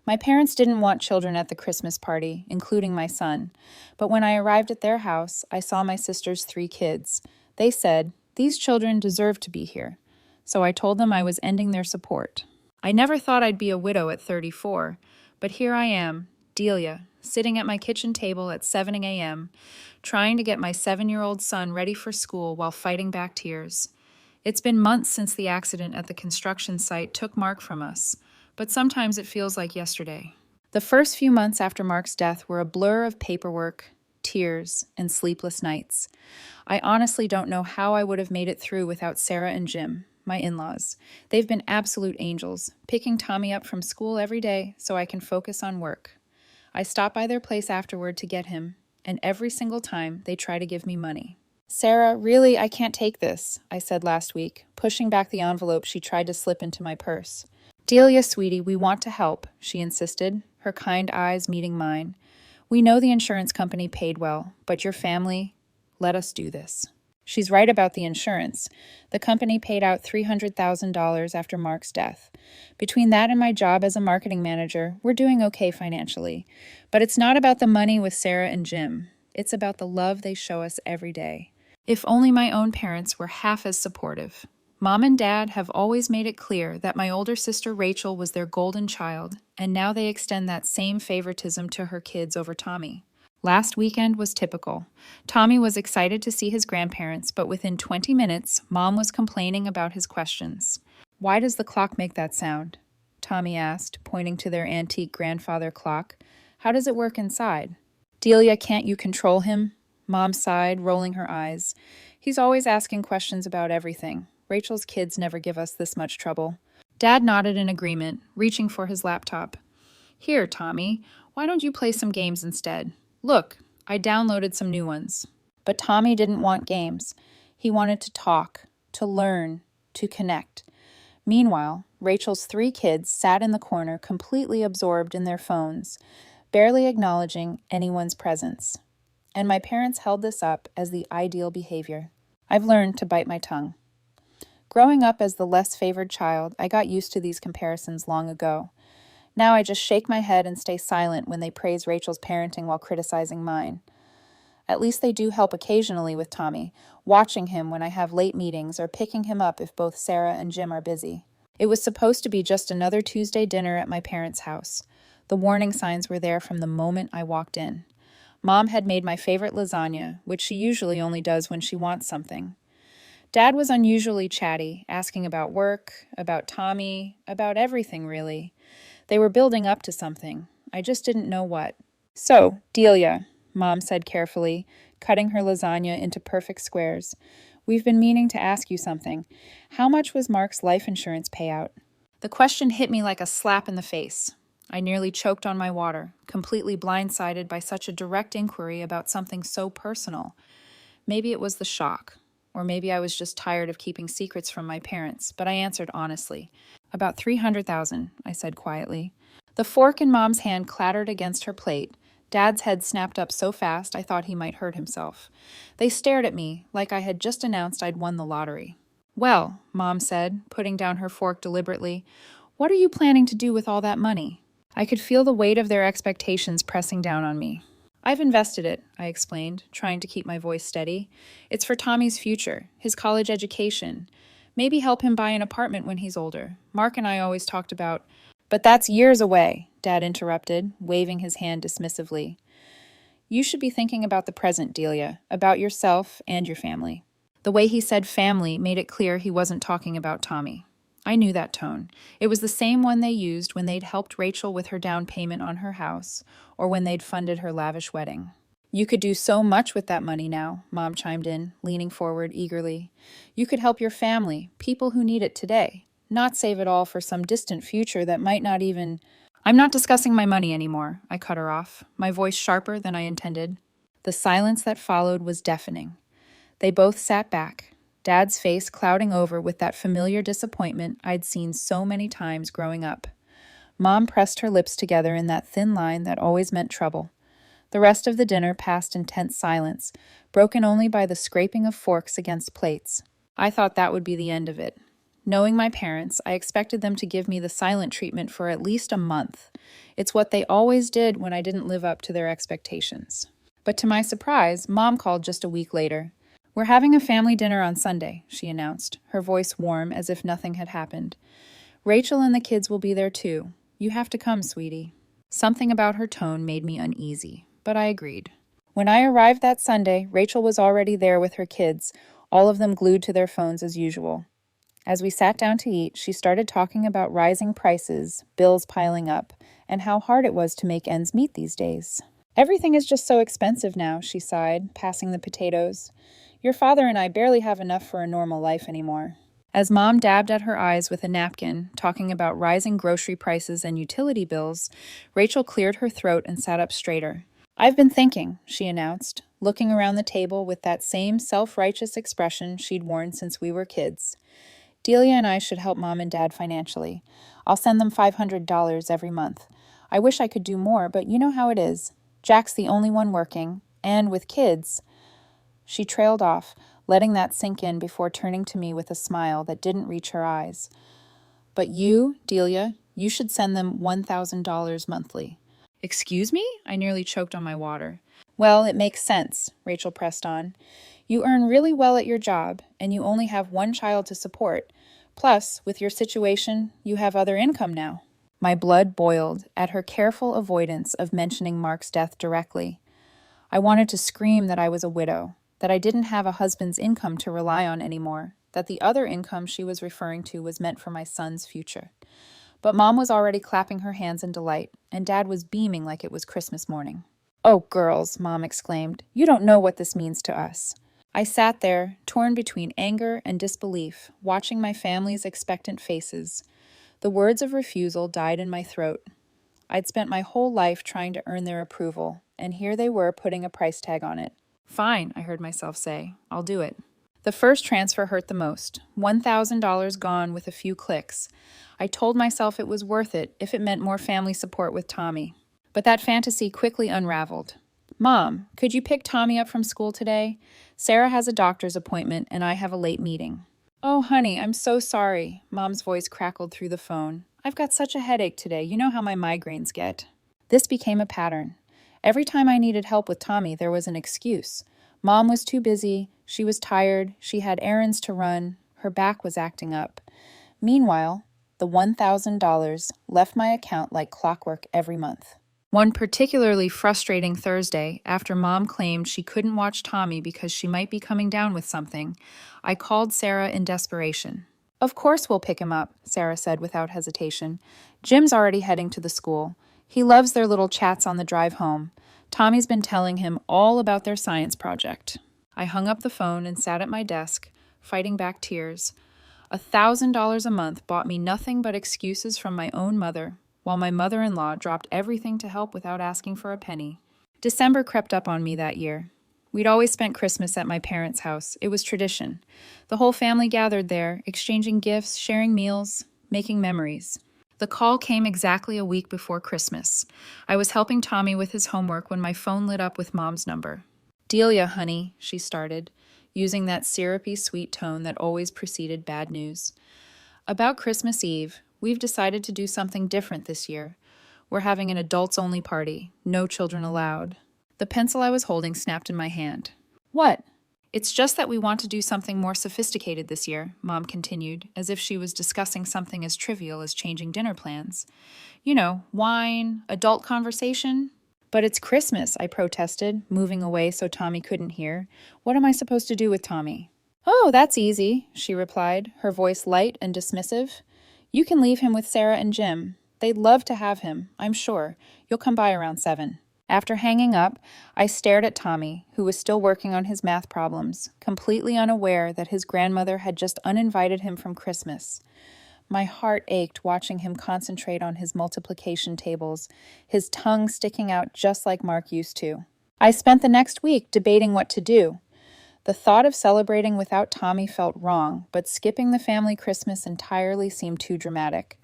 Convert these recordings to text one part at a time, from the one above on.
My parents didn't want children at the Christmas party, including my son. But when I arrived at their house, I saw my sister's 3 kids. They said, "These children deserve to be here." So I told them I was ending their support. I never thought I'd be a widow at 34, but here I am, Delia, sitting at my kitchen table at 7 a.m., trying to get my 7-year-old son ready for school while fighting back tears. It's been months since the accident at the construction site took Mark from us, but sometimes it feels like yesterday. The first few months after Mark's death were a blur of paperwork, tears, and sleepless nights. I honestly don't know how I would have made it through without Sarah and Jim, my in-laws. They've been absolute angels, picking Tommy up from school every day so I can focus on work. I stop by their place afterward to get him, and every single time they try to give me money. "Sarah, really, I can't take this," I said last week, pushing back the envelope she tried to slip into my purse. "Delia, sweetie, we want to help," she insisted, her kind eyes meeting mine. "We know the insurance company paid well, but your family, let us do this." She's right about the insurance. The company paid out $300,000 after Mark's death. Between that and my job as a marketing manager, we're doing okay financially. But it's not about the money with Sarah and Jim. It's about the love they show us every day. If only my own parents were half as supportive. Mom and Dad have always made it clear that my older sister Rachel was their golden child, and now they extend that same favoritism to her kids over Tommy. Last weekend was typical. Tommy was excited to see his grandparents, but within 20 minutes, Mom was complaining about his questions. "Why does the clock make that sound?" Tommy asked, pointing to their antique grandfather clock. "How does it work inside?" "Delia, can't you control him?" Mom sighed, rolling her eyes. "He's always asking questions about everything. Rachel's kids never give us this much trouble." Dad nodded in agreement, reaching for his laptop. "Here, Tommy, why don't you play some games instead? Look, I downloaded some new ones." But Tommy didn't want games. He wanted to talk, to learn, to connect. Meanwhile, Rachel's 3 kids sat in the corner completely absorbed in their phones, barely acknowledging anyone's presence. And my parents held this up as the ideal behavior. I've learned to bite my tongue. Growing up as the less favored child, I got used to these comparisons long ago. Now I just shake my head and stay silent when they praise Rachel's parenting while criticizing mine. At least they do help occasionally with Tommy, watching him when I have late meetings or picking him up if both Sarah and Jim are busy. It was supposed to be just another Tuesday dinner at my parents' house. The warning signs were there from the moment I walked in. Mom had made my favorite lasagna, which she usually only does when she wants something. Dad was unusually chatty, asking about work, about Tommy, about everything really. They were building up to something. I just didn't know what. "So, Delia," Mom said carefully, cutting her lasagna into perfect squares, "we've been meaning to ask you something. How much was Mark's life insurance payout?" The question hit me like a slap in the face. I nearly choked on my water, completely blindsided by such a direct inquiry about something so personal. Maybe it was the shock, or maybe I was just tired of keeping secrets from my parents, but I answered honestly. "About 300,000, I said quietly. The fork in Mom's hand clattered against her plate. Dad's head snapped up so fast I thought he might hurt himself. They stared at me like I had just announced I'd won the lottery. "Well," Mom said, putting down her fork deliberately, "what are you planning to do with all that money?" I could feel the weight of their expectations pressing down on me. "I've invested it," I explained, trying to keep my voice steady. "It's for Tommy's future, his college education. Maybe help him buy an apartment when he's older. Mark and I always talked about—" "But that's years away," Dad interrupted, waving his hand dismissively. "You should be thinking about the present, Delia, about yourself and your family." The way he said family made it clear he wasn't talking about Tommy. I knew that tone. It was the same one they used when they'd helped Rachel with her down payment on her house, or when they'd funded her lavish wedding. "You could do so much with that money now," Mom chimed in, leaning forward eagerly. "You could help your family, people who need it today, not save it all for some distant future that might not even—" "I'm not discussing my money anymore," I cut her off, my voice sharper than I intended. The silence that followed was deafening. They both sat back, Dad's face clouding over with that familiar disappointment I'd seen so many times growing up. Mom pressed her lips together in that thin line that always meant trouble. The rest of the dinner passed in tense silence, broken only by the scraping of forks against plates. I thought that would be the end of it. Knowing my parents, I expected them to give me the silent treatment for at least a month. It's what they always did when I didn't live up to their expectations. But to my surprise, Mom called just a week later. "We're having a family dinner on Sunday," she announced, her voice warm as if nothing had happened. "Rachel and the kids will be there too. You have to come, sweetie." Something about her tone made me uneasy, but I agreed. When I arrived that Sunday, Rachel was already there with her kids, all of them glued to their phones as usual. As we sat down to eat, she started talking about rising prices, bills piling up, and how hard it was to make ends meet these days. "Everything is just so expensive now," she sighed, passing the potatoes. "Your father and I barely have enough for a normal life anymore." As Mom dabbed at her eyes with a napkin, talking about rising grocery prices and utility bills, Rachel cleared her throat and sat up straighter. "I've been thinking," she announced, looking around the table with that same self-righteous expression she'd worn since we were kids. "Delia and I should help Mom and Dad financially. I'll send them $500 every month. I wish I could do more, but you know how it is. Jack's the only one working, and with kids—" She trailed off, letting that sink in before turning to me with a smile that didn't reach her eyes. "But you, Delia, you should send them $1,000 monthly." "Excuse me?" I nearly choked on my water. "Well, it makes sense," Rachel pressed on. "You earn really well at your job, and you only have one child to support. Plus, with your situation, you have other income now." My blood boiled at her careful avoidance of mentioning Mark's death directly. I wanted to scream that I was a widow, that I didn't have a husband's income to rely on anymore, that the other income she was referring to was meant for my son's future. But Mom was already clapping her hands in delight, and Dad was beaming like it was Christmas morning. "Oh, girls," Mom exclaimed, "you don't know what this means to us." I sat there, torn between anger and disbelief, watching my family's expectant faces. The words of refusal died in my throat. I'd spent my whole life trying to earn their approval, and here they were putting a price tag on it. "Fine," I heard myself say. "I'll do it." The first transfer hurt the most, $1,000 gone with a few clicks. I told myself it was worth it if it meant more family support with Tommy. But that fantasy quickly unraveled. "Mom, could you pick Tommy up from school today? Sarah has a doctor's appointment, and I have a late meeting." "Oh, honey, I'm so sorry," Mom's voice crackled through the phone. "I've got such a headache today. You know how my migraines get." This became a pattern. Every time I needed help with Tommy, there was an excuse. Mom was too busy, she was tired, she had errands to run, her back was acting up. Meanwhile, the $1,000 left my account like clockwork every month. One particularly frustrating Thursday, after Mom claimed she couldn't watch Tommy because she might be coming down with something, I called Sarah in desperation. "Of course we'll pick him up," Sarah said without hesitation. "Jim's already heading to the school. He loves their little chats on the drive home. Tommy's been telling him all about their science project." I hung up the phone and sat at my desk, fighting back tears. $1,000 a month bought me nothing but excuses from my own mother, while my mother-in-law dropped everything to help without asking for a penny. December crept up on me that year. We'd always spent Christmas at my parents' house. It was tradition. The whole family gathered there, exchanging gifts, sharing meals, making memories. The call came exactly a week before Christmas. I was helping Tommy with his homework when my phone lit up with Mom's number. "Delia, honey," she started, using that syrupy sweet tone that always preceded bad news. "About Christmas Eve, we've decided to do something different this year. We're having an adults-only party, no children allowed." The pencil I was holding snapped in my hand. "What?" "It's just that we want to do something more sophisticated this year," Mom continued, as if she was discussing something as trivial as changing dinner plans. "You know, wine, adult conversation." "But it's Christmas," I protested, moving away so Tommy couldn't hear. "What am I supposed to do with Tommy?" "Oh, that's easy," she replied, her voice light and dismissive. "You can leave him with Sarah and Jim. They'd love to have him, I'm sure. You'll come by around 7. After hanging up, I stared at Tommy, who was still working on his math problems, completely unaware that his grandmother had just uninvited him from Christmas. My heart ached watching him concentrate on his multiplication tables, his tongue sticking out just like Mark used to. I spent the next week debating what to do. The thought of celebrating without Tommy felt wrong, but skipping the family Christmas entirely seemed too dramatic.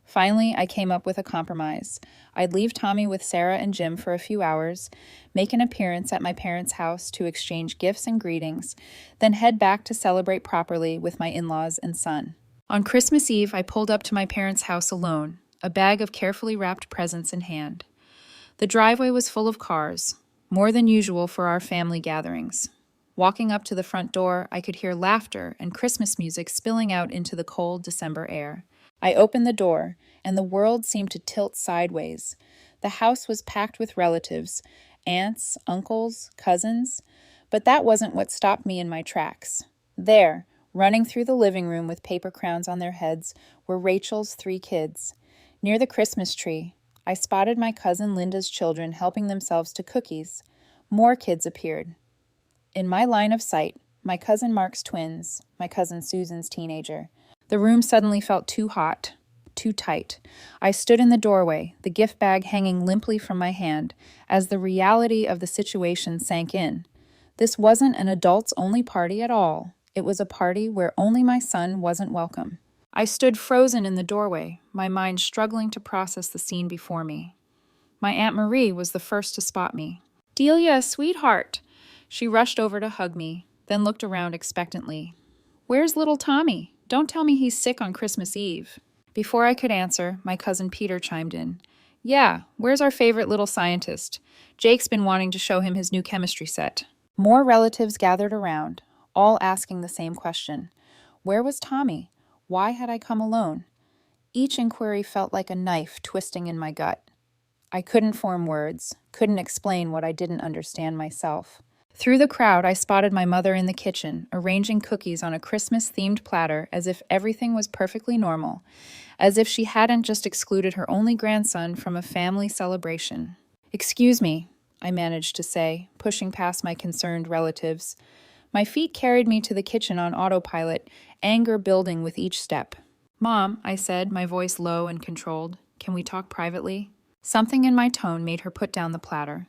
Finally, I came up with a compromise. I'd leave Tommy with Sarah and Jim for a few hours, make an appearance at my parents' house to exchange gifts and greetings, then head back to celebrate properly with my in-laws and son. On Christmas Eve, I pulled up to my parents' house alone, a bag of carefully wrapped presents in hand. The driveway was full of cars, more than usual for our family gatherings. Walking up to the front door, I could hear laughter and Christmas music spilling out into the cold December air. I opened the door, and the world seemed to tilt sideways. The house was packed with relatives, aunts, uncles, cousins, but that wasn't what stopped me in my tracks. There, running through the living room with paper crowns on their heads, were Rachel's 3 kids. Near the Christmas tree, I spotted my cousin Linda's children helping themselves to cookies. More kids appeared. In my line of sight, my cousin Mark's twins, my cousin Susan's teenager. The room suddenly felt too hot, too tight. I stood in the doorway, the gift bag hanging limply from my hand, as the reality of the situation sank in. This wasn't an adults-only party at all. It was a party where only my son wasn't welcome. I stood frozen in the doorway, my mind struggling to process the scene before me. My Aunt Marie was the first to spot me. "Delia, sweetheart!" She rushed over to hug me, then looked around expectantly. "Where's little Tommy? Don't tell me he's sick on Christmas Eve." Before I could answer, my cousin Peter chimed in. "Yeah, where's our favorite little scientist? Jake's been wanting to show him his new chemistry set." More relatives gathered around, all asking the same question. Where was Tommy? Why had I come alone? Each inquiry felt like a knife twisting in my gut. I couldn't form words, couldn't explain what I didn't understand myself. Through the crowd, I spotted my mother in the kitchen, arranging cookies on a Christmas-themed platter as if everything was perfectly normal, as if she hadn't just excluded her only grandson from a family celebration. "Excuse me," I managed to say, pushing past my concerned relatives. My feet carried me to the kitchen on autopilot, anger building with each step. "Mom," I said, my voice low and controlled, "can we talk privately?" Something in my tone made her put down the platter.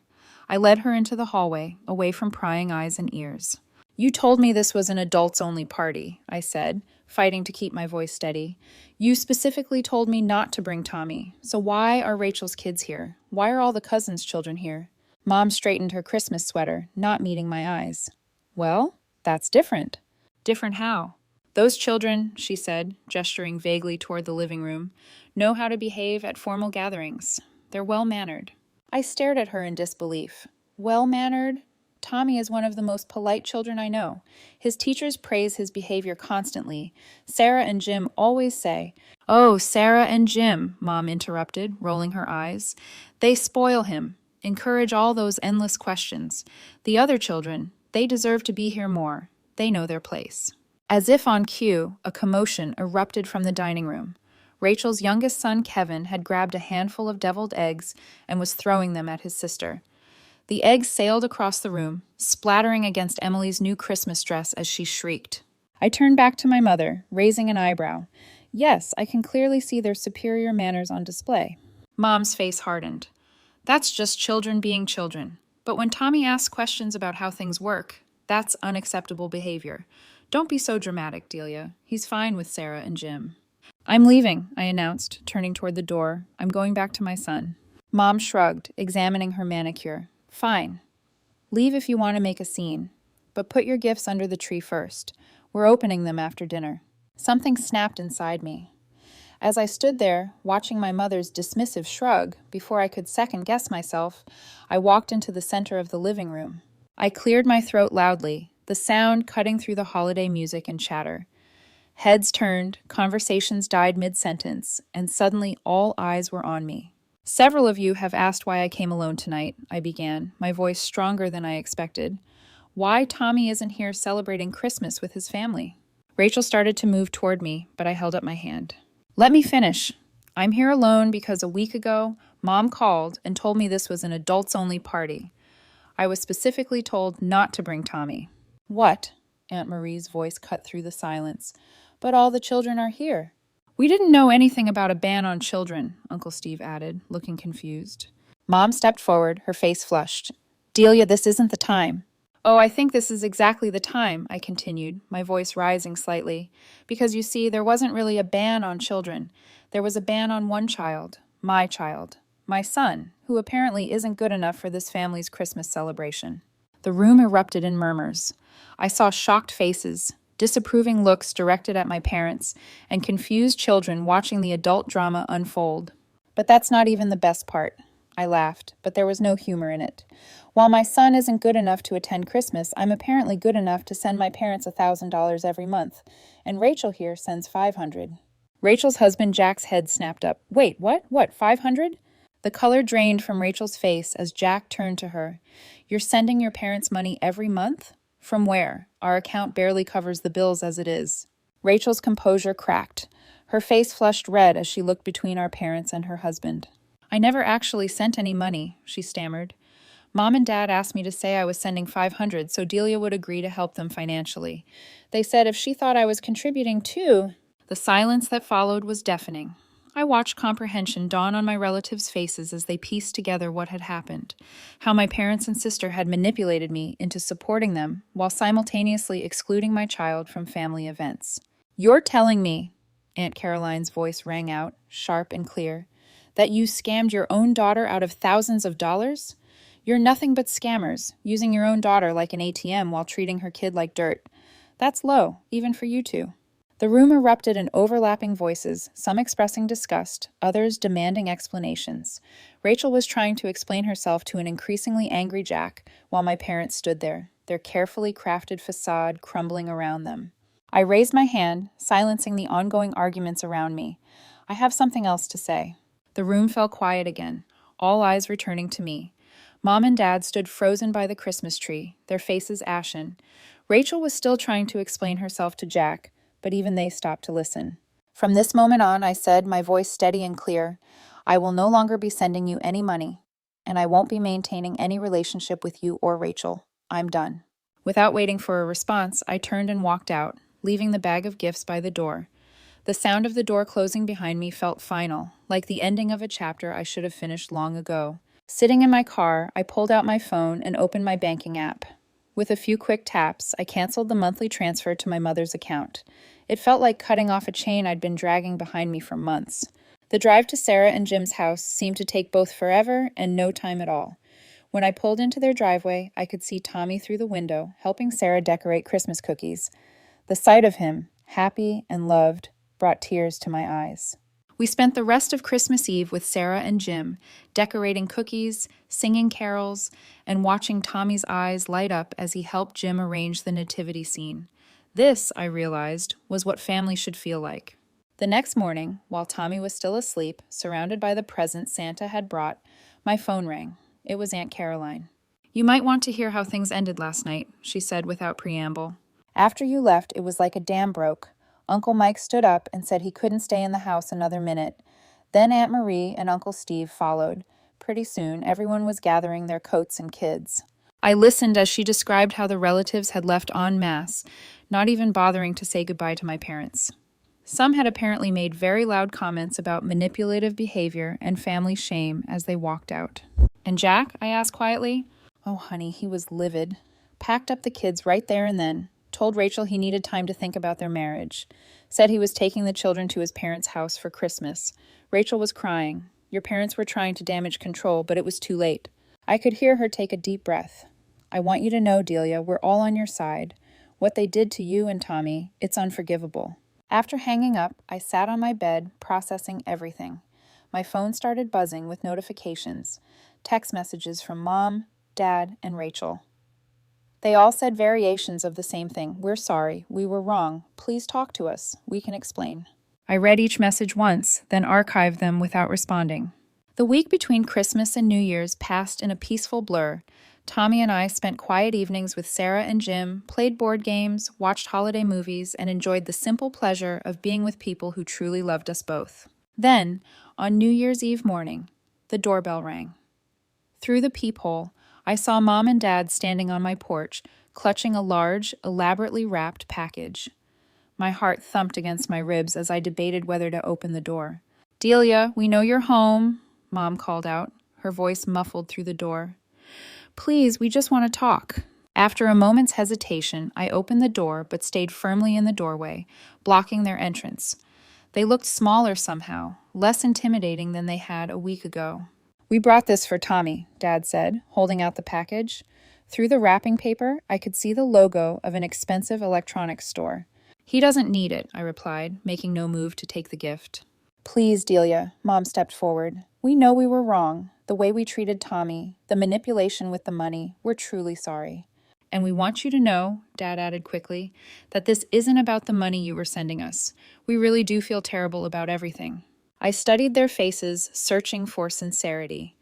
I led her into the hallway, away from prying eyes and ears. "You told me this was an adults-only party," I said, fighting to keep my voice steady. "You specifically told me not to bring Tommy, so why are Rachel's kids here? Why are all the cousins' children here?" Mom straightened her Christmas sweater, not meeting my eyes. "Well, that's different." "Different how?" "Those children," she said, gesturing vaguely toward the living room, "know how to behave at formal gatherings. They're well-mannered." I stared at her in disbelief. Well-mannered? Tommy is one of the most polite children I know. His teachers praise his behavior constantly. Sarah and Jim always say, "Oh, Sarah and Jim," Mom interrupted, rolling her eyes. "They spoil him, encourage all those endless questions. The other children, they deserve to be here more. They know their place." As if on cue, a commotion erupted from the dining room. Rachel's youngest son, Kevin, had grabbed a handful of deviled eggs and was throwing them at his sister. The eggs sailed across the room, splattering against Emily's new Christmas dress as she shrieked. I turned back to my mother, raising an eyebrow. Yes, I can clearly see their superior manners on display. Mom's face hardened. "That's just children being children. But when Tommy asks questions about how things work, that's unacceptable behavior. Don't be so dramatic, Delia. He's fine with Sarah and Jim." "I'm leaving," I announced, turning toward the door. "I'm going back to my son." Mom shrugged, examining her manicure. "Fine. Leave if you want to make a scene. But put your gifts under the tree first. We're opening them after dinner." Something snapped inside me. As I stood there, watching my mother's dismissive shrug, before I could second-guess myself, I walked into the center of the living room. I cleared my throat loudly, the sound cutting through the holiday music and chatter. Heads turned, conversations died mid-sentence, and suddenly all eyes were on me. "Several of you have asked why I came alone tonight," I began, my voice stronger than I expected. "Why Tommy isn't here celebrating Christmas with his family?" Rachel started to move toward me, but I held up my hand. "Let me finish. I'm here alone because a week ago, Mom called and told me this was an adults-only party. I was specifically told not to bring Tommy." "What?" Aunt Marie's voice cut through the silence. "But all the children are here." "We didn't know anything about a ban on children," Uncle Steve added, looking confused. Mom stepped forward, her face flushed. "Delia, this isn't the time." "Oh, I think this is exactly the time," I continued, my voice rising slightly. "Because you see, there wasn't really a ban on children. There was a ban on one child, my son, who apparently isn't good enough for this family's Christmas celebration." The room erupted in murmurs. I saw shocked faces, disapproving looks directed at my parents, and confused children watching the adult drama unfold. But that's not even the best part. I laughed, but there was no humor in it. While my son isn't good enough to attend Christmas, I'm apparently good enough to send my parents $1,000 every month, and Rachel here sends $500. Rachel's husband Jack's head snapped up. Wait, what? What, 500? The color drained from Rachel's face as Jack turned to her. You're sending your parents money every month? From where? Our account barely covers the bills as it is. Rachel's composure cracked. Her face flushed red as she looked between our parents and her husband. I never actually sent any money, she stammered. Mom and Dad asked me to say I was sending 500 so Delia would agree to help them financially. They said if she thought I was contributing too. The silence that followed was deafening. I watched comprehension dawn on my relatives' faces as they pieced together what had happened, how my parents and sister had manipulated me into supporting them while simultaneously excluding my child from family events. You're telling me, Aunt Caroline's voice rang out, sharp and clear, that you scammed your own daughter out of thousands of dollars? You're nothing but scammers, using your own daughter like an ATM while treating her kid like dirt. That's low, even for you two. The room erupted in overlapping voices, some expressing disgust, others demanding explanations. Rachel was trying to explain herself to an increasingly angry Jack, while my parents stood there, their carefully crafted facade crumbling around them. I raised my hand, silencing the ongoing arguments around me. I have something else to say. The room fell quiet again, all eyes returning to me. Mom and Dad stood frozen by the Christmas tree, their faces ashen. Rachel was still trying to explain herself to Jack, but even they stopped to listen. From this moment on, I said, my voice steady and clear, I will no longer be sending you any money, and I won't be maintaining any relationship with you or Rachel. I'm done. Without waiting for a response, I turned and walked out, leaving the bag of gifts by the door. The sound of the door closing behind me felt final, like the ending of a chapter I should have finished long ago. Sitting in my car, I pulled out my phone and opened my banking app. With a few quick taps, I canceled the monthly transfer to my mother's account. It felt like cutting off a chain I'd been dragging behind me for months. The drive to Sarah and Jim's house seemed to take both forever and no time at all. When I pulled into their driveway, I could see Tommy through the window, helping Sarah decorate Christmas cookies. The sight of him, happy and loved, brought tears to my eyes. We spent the rest of Christmas Eve with Sarah and Jim, decorating cookies, singing carols, and watching Tommy's eyes light up as he helped Jim arrange the nativity scene. This, I realized, was what family should feel like. The next morning, while Tommy was still asleep, surrounded by the presents Santa had brought, my phone rang. It was Aunt Caroline. You might want to hear how things ended last night, she said without preamble. After you left, it was like a dam broke. Uncle Mike stood up and said he couldn't stay in the house another minute. Then Aunt Marie and Uncle Steve followed. Pretty soon, everyone was gathering their coats and kids. I listened as she described how the relatives had left en masse, not even bothering to say goodbye to my parents. Some had apparently made very loud comments about manipulative behavior and family shame as they walked out. And Jack? I asked quietly. Oh, honey, he was livid. Packed up the kids right there and then. Told Rachel he needed time to think about their marriage. Said he was taking the children to his parents' house for Christmas. Rachel was crying. Your parents were trying to damage control, but it was too late. I could hear her take a deep breath. I want you to know, Delia, we're all on your side. What they did to you and Tommy, it's unforgivable. After hanging up, I sat on my bed, processing everything. My phone started buzzing with notifications, text messages from Mom, Dad, and Rachel. They all said variations of the same thing. We're sorry. We were wrong. Please talk to us. We can explain. I read each message once, then archived them without responding. The week between Christmas and New Year's passed in a peaceful blur. Tommy and I spent quiet evenings with Sarah and Jim, played board games, watched holiday movies, and enjoyed the simple pleasure of being with people who truly loved us both. Then, on New Year's Eve morning, the doorbell rang. Through the peephole, I saw Mom and Dad standing on my porch, clutching a large, elaborately wrapped package. My heart thumped against my ribs as I debated whether to open the door. Delia, we know you're home, Mom called out, her voice muffled through the door. Please, we just want to talk. After a moment's hesitation, I opened the door but stayed firmly in the doorway, blocking their entrance. They looked smaller somehow, less intimidating than they had a week ago. We brought this for Tommy, Dad said, holding out the package. Through the wrapping paper, I could see the logo of an expensive electronics store. "He doesn't need it," I replied, making no move to take the gift. "Please, Delia," Mom stepped forward. "We know we were wrong. The way we treated Tommy, the manipulation with the money, we're truly sorry. And we want you to know," Dad added quickly, "that this isn't about the money you were sending us. We really do feel terrible about everything." I studied their faces, searching for sincerity.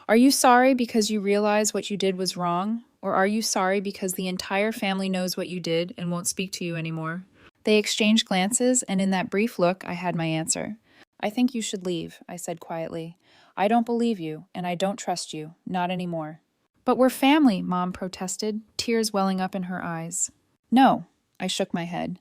"Are you sorry because you realize what you did was wrong? Or are you sorry because the entire family knows what you did and won't speak to you anymore?" They exchanged glances, and in that brief look, I had my answer. "I think you should leave," I said quietly. "I don't believe you, and I don't trust you, not anymore." "But we're family," Mom protested, tears welling up in her eyes. "No," I shook my head.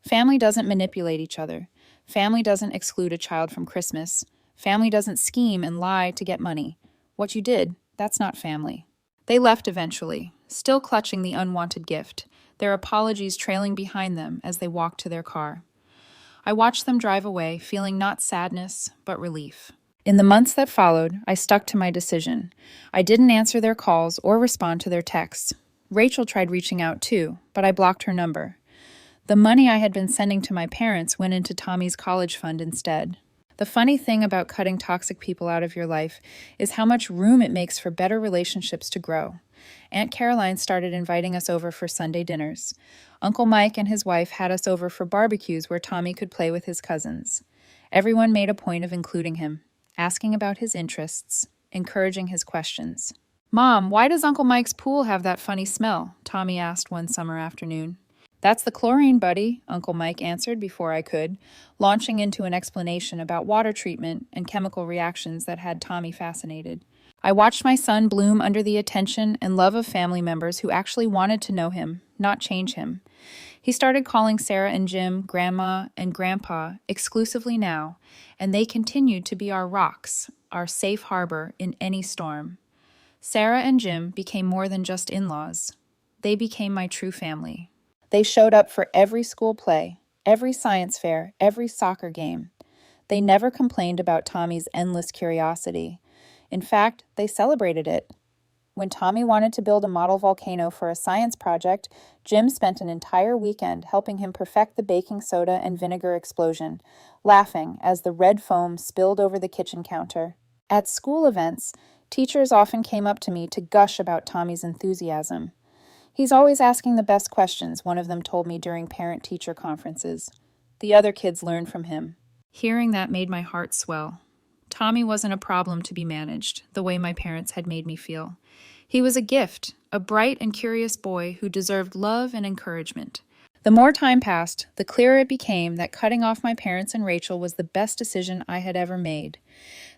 "Family doesn't manipulate each other. Family doesn't exclude a child from Christmas. Family doesn't scheme and lie to get money. What you did, that's not family." They left eventually, still clutching the unwanted gift, their apologies trailing behind them as they walked to their car. I watched them drive away, feeling not sadness, but relief. In the months that followed, I stuck to my decision. I didn't answer their calls or respond to their texts. Rachel tried reaching out too, but I blocked her number. The money I had been sending to my parents went into Tommy's college fund instead. The funny thing about cutting toxic people out of your life is how much room it makes for better relationships to grow. Aunt Caroline started inviting us over for Sunday dinners. Uncle Mike and his wife had us over for barbecues where Tommy could play with his cousins. Everyone made a point of including him, asking about his interests, encouraging his questions. "Mom, why does Uncle Mike's pool have that funny smell?" Tommy asked one summer afternoon. "That's the chlorine, buddy," Uncle Mike answered before I could, launching into an explanation about water treatment and chemical reactions that had Tommy fascinated. I watched my son bloom under the attention and love of family members who actually wanted to know him, not change him. He started calling Sarah and Jim Grandma and Grandpa exclusively now, and they continued to be our rocks, our safe harbor in any storm. Sarah and Jim became more than just in-laws. They became my true family. They showed up for every school play, every science fair, every soccer game. They never complained about Tommy's endless curiosity. In fact, they celebrated it. When Tommy wanted to build a model volcano for a science project, Jim spent an entire weekend helping him perfect the baking soda and vinegar explosion, laughing as the red foam spilled over the kitchen counter. At school events, teachers often came up to me to gush about Tommy's enthusiasm. "He's always asking the best questions," one of them told me during parent-teacher conferences. The other kids learned from him. Hearing that made my heart swell. Tommy wasn't a problem to be managed, the way my parents had made me feel. He was a gift, a bright and curious boy who deserved love and encouragement. The more time passed, the clearer it became that cutting off my parents and Rachel was the best decision I had ever made.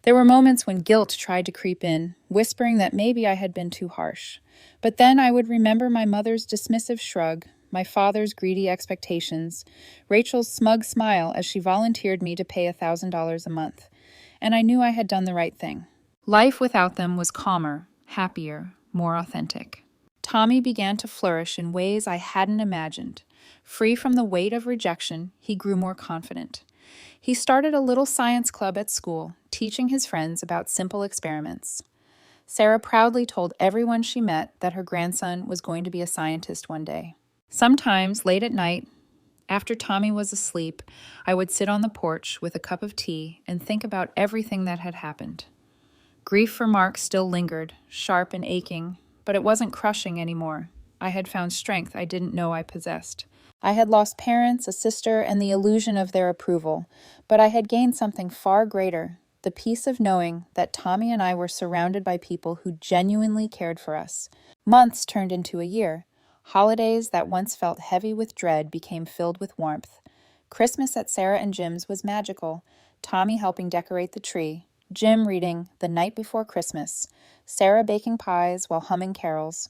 There were moments when guilt tried to creep in, whispering that maybe I had been too harsh. But then I would remember my mother's dismissive shrug, my father's greedy expectations, Rachel's smug smile as she volunteered me to pay $1,000 a month. And I knew I had done the right thing. Life without them was calmer, happier, more authentic. Tommy began to flourish in ways I hadn't imagined. Free from the weight of rejection, he grew more confident. He started a little science club at school, teaching his friends about simple experiments. Sarah proudly told everyone she met that her grandson was going to be a scientist one day. Sometimes, late at night, after Tommy was asleep, I would sit on the porch with a cup of tea and think about everything that had happened. Grief for Mark still lingered, sharp and aching, but it wasn't crushing anymore. I had found strength I didn't know I possessed. I had lost parents, a sister, and the illusion of their approval, but I had gained something far greater, the peace of knowing that Tommy and I were surrounded by people who genuinely cared for us. Months turned into a year. Holidays that once felt heavy with dread became filled with warmth. Christmas at Sarah and Jim's was magical, Tommy helping decorate the tree, Jim reading The Night Before Christmas, Sarah baking pies while humming carols.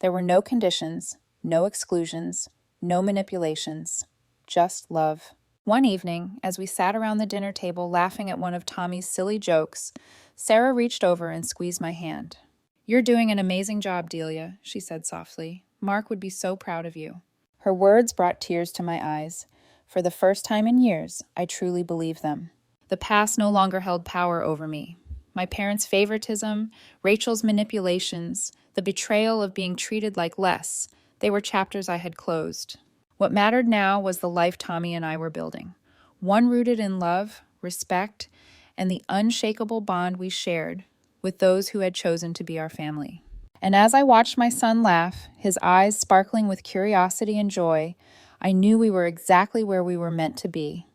There were no conditions, no exclusions, no manipulations, just love. One evening, as we sat around the dinner table laughing at one of Tommy's silly jokes, Sarah reached over and squeezed my hand. "You're doing an amazing job, Delia," she said softly. "Mark would be so proud of you." Her words brought tears to my eyes. For the first time in years, I truly believed them. The past no longer held power over me. My parents' favoritism, Rachel's manipulations, the betrayal of being treated like less, they were chapters I had closed. What mattered now was the life Tommy and I were building, one rooted in love, respect, and the unshakable bond we shared with those who had chosen to be our family. And as I watched my son laugh, his eyes sparkling with curiosity and joy, I knew we were exactly where we were meant to be.